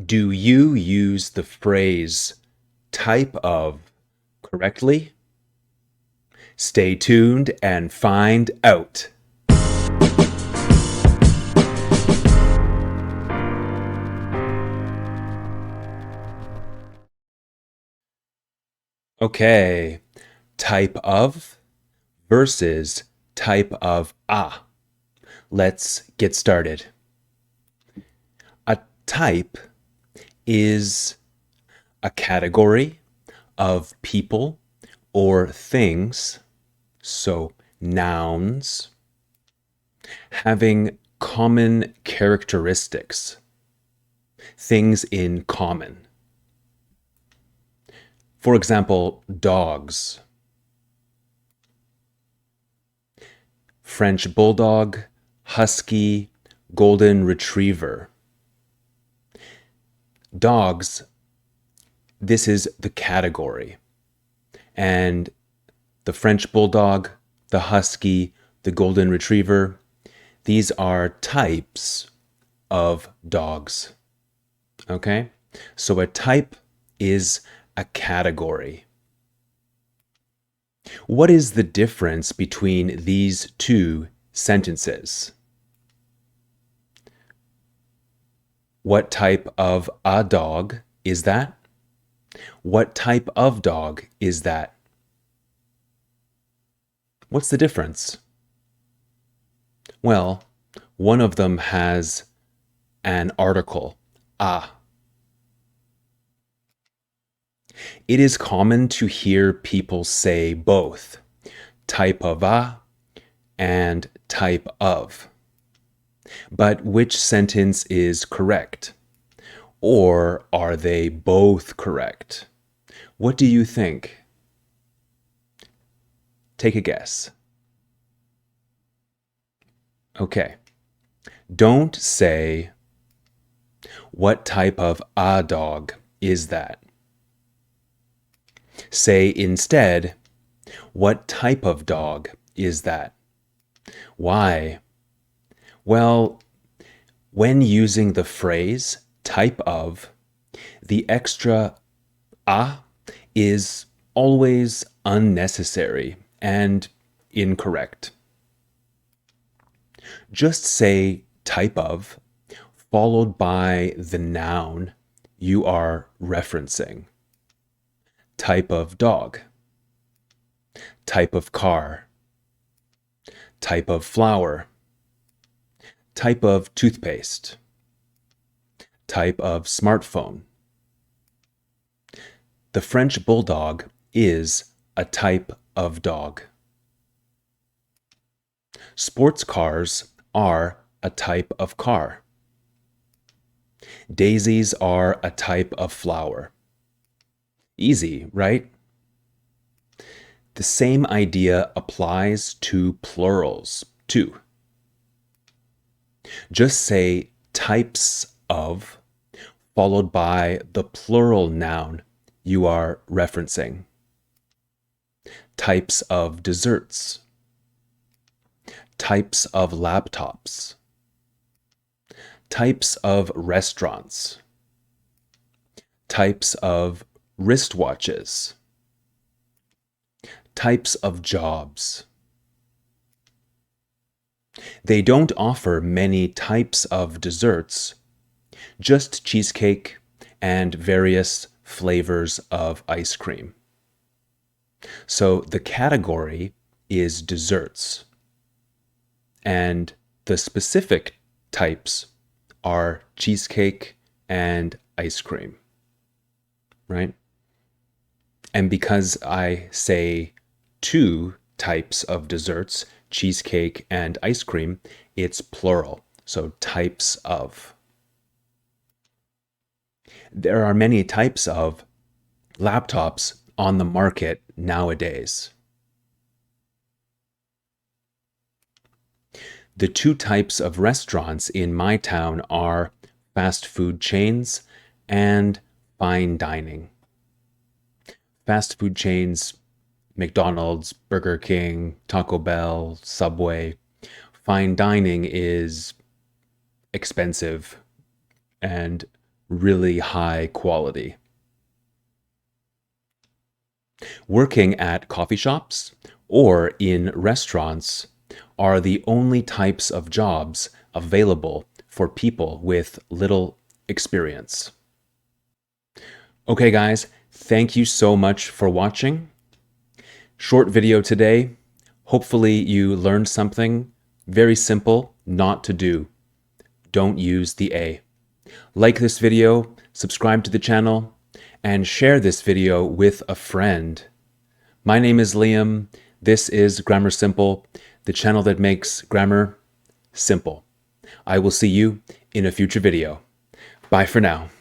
Do you use the phrase type of correctly? Stay tuned and find out. Okay, type of versus type of a. Let's get started. A type is a category of people or things, so nouns, having common characteristics, things in common. For example, dogs, French bulldog, husky, golden retriever. Dogs, this is the category. And the French bulldog, the husky, the golden retriever, these are types of dogs. Okay? So a type is a category. What is the difference between these two sentences? What type of a dog is that? What type of dog is that? What's the difference? Well, one of them has an article, a. It is common to hear people say both, type of a and type of. But which sentence is correct? Or are they both correct? What do you think? Take a guess. Okay. Don't say, what type of a dog is that? Say instead, what type of dog is that? Why? Well, when using the phrase type of, the extra a is always unnecessary and incorrect. Just say type of, followed by the noun you are referencing. Type of dog, type of car, type of flower, type of toothpaste, type of smartphone. The French bulldog is a type of dog. Sports cars are a type of car. Daisies are a type of flower. Easy, right? The same idea applies to plurals, too. Just say types of, followed by the plural noun you are referencing. Types of desserts. Types of laptops. Types of restaurants. Types of wristwatches. Types of jobs. They don't offer many types of desserts, just cheesecake and various flavors of ice cream. So the category is desserts, and the specific types are cheesecake and ice cream, right? And because I say two types of desserts, cheesecake and ice cream, it's plural, so types of. There are many types of laptops on the market nowadays. The two types of restaurants in my town are fast food chains and fine dining. Fast food chains, McDonald's, Burger King, Taco Bell, Subway. Fine dining is expensive and really high quality. Working at coffee shops or in restaurants are the only types of jobs available for people with little experience. Okay, guys, thank you so much for watching. Short video today. Hopefully you learned something very simple not to do. Don't use the A. Like this video, subscribe to the channel, and share this video with a friend. My name is Liam. This is Grammar Simple, the channel that makes grammar simple. I will see you in a future video. Bye for now.